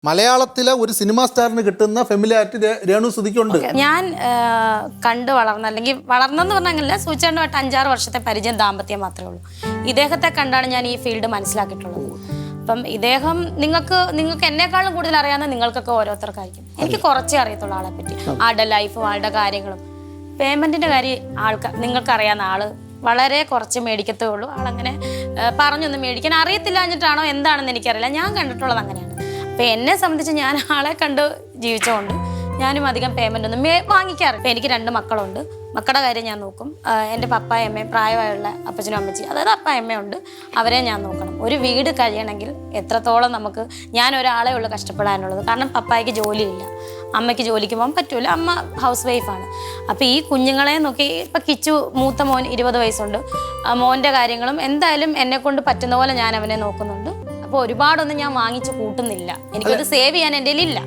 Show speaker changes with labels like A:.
A: മലയാളത്തിലെ ഒരു സിനിമാ സ്റ്റാറിന് കിട്ടുന്ന ഫെമിലിയാരിറ്റി രേണു സുധിക്കുണ്ട്.
B: ഞാൻ കണ്ടു വളർന്ന, അല്ലെങ്കിൽ വളർന്നെന്ന് പറഞ്ഞാൽ സൂചിച്ചുമായിട്ട് 5-6 വർഷത്തെ പരിചയം, ദാമ്പത്യം മാത്രമേ ഉള്ളൂ. ഇദ്ദേഹത്തെ കണ്ടാണ് ഞാൻ ഈ ഫീൽഡ് മനസ്സിലാക്കിയിട്ടുള്ളത്. അപ്പം ഇദ്ദേഹം നിങ്ങൾക്ക് എന്നെക്കാളും കൂടുതൽ അറിയാവുന്ന നിങ്ങൾക്കൊക്കെ ഓരോരുത്തർക്കായിരിക്കും. എനിക്ക് കുറച്ചേ അറിയത്തുള്ളൂ ആളെ പറ്റി, ആളുടെ ലൈഫും ആളുടെ കാര്യങ്ങളും. പേയ്മെന്റിന്റെ കാര്യം നിങ്ങൾക്ക് അറിയാവുന്ന ആള് വളരെ കുറച്ച് മേടിക്കത്തേ ഉള്ളൂ. ആളങ്ങനെ പറഞ്ഞൊന്നും മേടിക്കാൻ അറിയത്തില്ല എന്നിട്ടാണോ എന്താണെന്ന് എനിക്കറിയില്ല. ഞാൻ കണ്ടിട്ടുള്ളത് അങ്ങനെയാണ്. അപ്പം എന്നെ സംബന്ധിച്ച് ഞാൻ ആളെ കണ്ട് ജീവിച്ചുകൊണ്ട് ഞാനും അധികം പേയ്മെൻ്റ് ഒന്നും വാങ്ങിക്കാറില്ല. ഇപ്പം എനിക്ക് 2 മക്കളുണ്ട്. മക്കളുടെ കാര്യം ഞാൻ നോക്കും. എൻ്റെ പപ്പായ അമ്മയും പ്രായമായുള്ള അപ്പച്ചനും അമ്മച്ചി, അതായത് അപ്പായ അമ്മയുണ്ട്, അവരെ ഞാൻ നോക്കണം. ഒരു വീട് കഴിയണമെങ്കിൽ എത്രത്തോളം നമുക്ക്, ഞാൻ ഒരാളെ ഉള്ളൂ കഷ്ടപ്പെടാനുള്ളത്. കാരണം പപ്പായ്ക്ക് ജോലിയില്ല, അമ്മയ്ക്ക് ജോലിക്ക് പോകാൻ പറ്റൂല, അമ്മ ഹൗസ് വൈഫാണ്. അപ്പോൾ ഈ കുഞ്ഞുങ്ങളെ നോക്കി, ഇപ്പം കിച്ചു മൂത്ത മോൻ 20 വയസ്സുണ്ട്. മോൻ്റെ കാര്യങ്ങളും എന്തായാലും എന്നെക്കൊണ്ട് പറ്റുന്ന പോലെ ഞാൻ അവനെ നോക്കുന്നുണ്ട്. അപ്പോൾ ഒരുപാടൊന്നും ഞാൻ വാങ്ങിച്ച് കൂട്ടുന്നില്ല. എനിക്കത് സേവ് ചെയ്യാൻ എൻ്റെ കയ്യിലില്ല.